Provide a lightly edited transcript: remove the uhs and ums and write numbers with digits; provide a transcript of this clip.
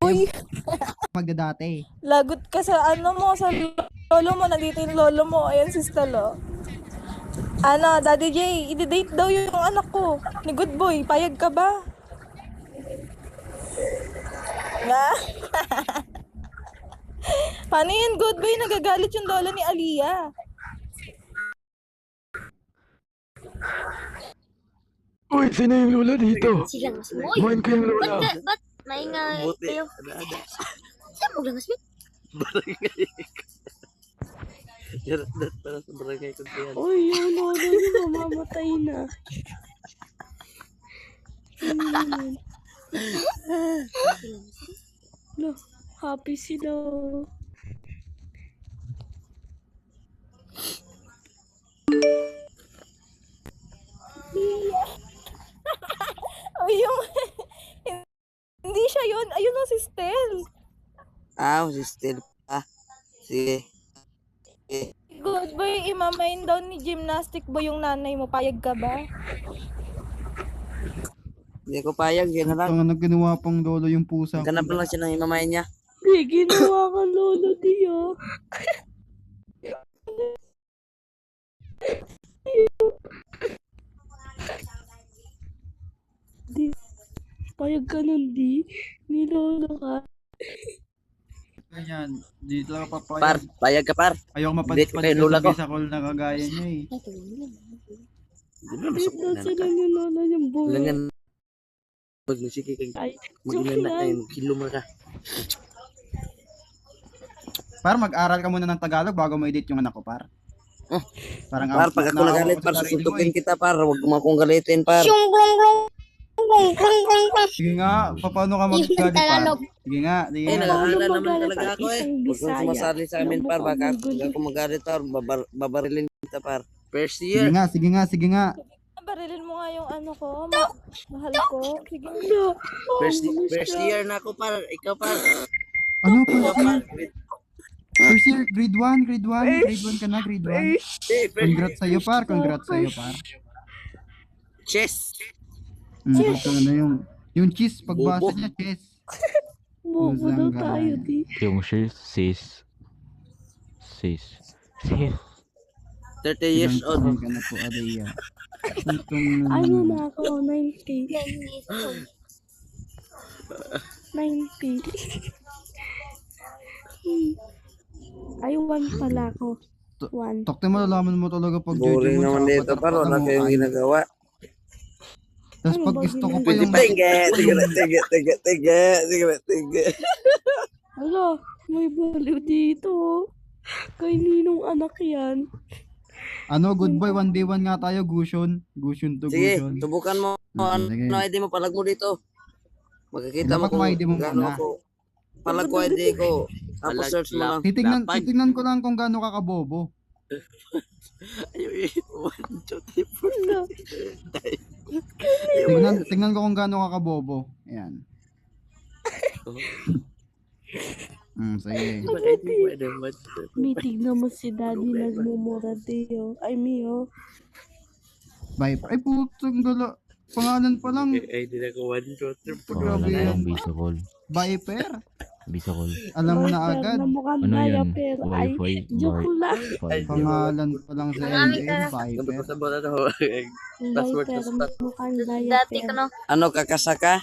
Uy, magdadati. lagot ka sa ano mo, sa lolo mo. Nandito yung lolo mo. Ayan si Stalo. Ano, Daddy J, i-date daw yung anak ko. Ni Good Boy, payag ka ba? Nga? Paano yun, Good Boy? Nagagalit yung lolo ni Aliyah. Uy, sino yung lola dito? Silang mas mo. Kumain ko yung lola. Ba't maingay kayo? Saan mo lang mas mo? Yarat para sa barangay ko yan. Uy, yung lolo niyo mamamatay na. Lo, happy sila. Ay, yung... Hindi siya yun. Ayun ang si Stel. Si Steel pa. Sige. Good Boy, imamain daw ni gymnastic boy yung nanay mo. Payag ka ba? Hindi ko payag. Yan na lang. Ang nagkinuha pang lolo yung pusa. Ganap lang siya ng imamayan niya. Di, ginawa ka lolo diyo. Di, payag ka nun di. Nilolo ka. Ganyan, di talaga papayag. Par, payag ka par. Ayoko Date ko mapadpad kay sa lola ko. sa call na kagaya niya eh. Hindi na Di masok daw na sila ka. nilolo yung buhay. Langan. Magmusiki kay Ay, joke mag-inan na lang. kayo. Kilo mo ka. Par, mag-aral ka muna ng Tagalog bago mo edit yung anak ko, par. Parang Par, pag ako nagalit par, susuntukin kita par. Huwag mo akong galitin par. Sige nga, paano ka mag-galit, par? Sige nga, sige nga. Nag-aaral naman magalit talaga ang ako eh. isang Huwag kang Bisaya sumasali sa amin na par. Baka mukhang huwag ako magalit par. Babarilin kita par. First Sige year. nga, sige nga, sige nga. Barilin mo nga yung ano ko. Mahal ko. Sige. First year na ako par. Ikaw par. Ano, Ikaw first year? par. First year, grade 1, grade 1. Grade 1 ka na, grade 1. Eh, first Congrats sa'yo, par. Congrats sa'yo, par. chess. Ito na yung cheese, pagbasa Bobo. niya, cheese. Bobo daw tayo di. Yung sis. 30 years Ilang old. taon ka na po, Aliyah. Ano na ako, 90. 90. Ay, 1 pala ako. 1. Takte mo, lalaman mo talaga pag Boring naman dito par. Wala kayong ginagawa. Tapos pag Ano ba gusto ko pa Pwede yung... pa Tige. Hala, may baliw dito. Kay Ninong anak yan. Ano, good boy, 1v1 nga tayo, Gushon. Gushon to Sige, Gushon. subukan mo. Sige. Ano ID mo? Palag mo dito. Magkakita mo Dapat kung may ID mo gaano muna. ako. Palag ko ID ko. Tapos search mo lang. Titignan ko lang kung gaano ka kabobo. Hala, Tignan ko kung gaano ka kabobo. Ayan. Sige. meeting naman si daddy nagmumura diyo. Ay, Mio. Viper. Ay, putang gala. Pangalan pa lang. ID na ko 1, 2, 3. Grabe yan. Bisacol. Viper. Bisacol. Alam mo na Viper agad. Na mukhang Ano yan? diaper. Ay, Wi-Fi. joke lang. Pangalan pa lang sa ML. Ano Viper. sa bola to? Password Viper to na start. mukhang Dati diaper. ko no. Ano kakasaka?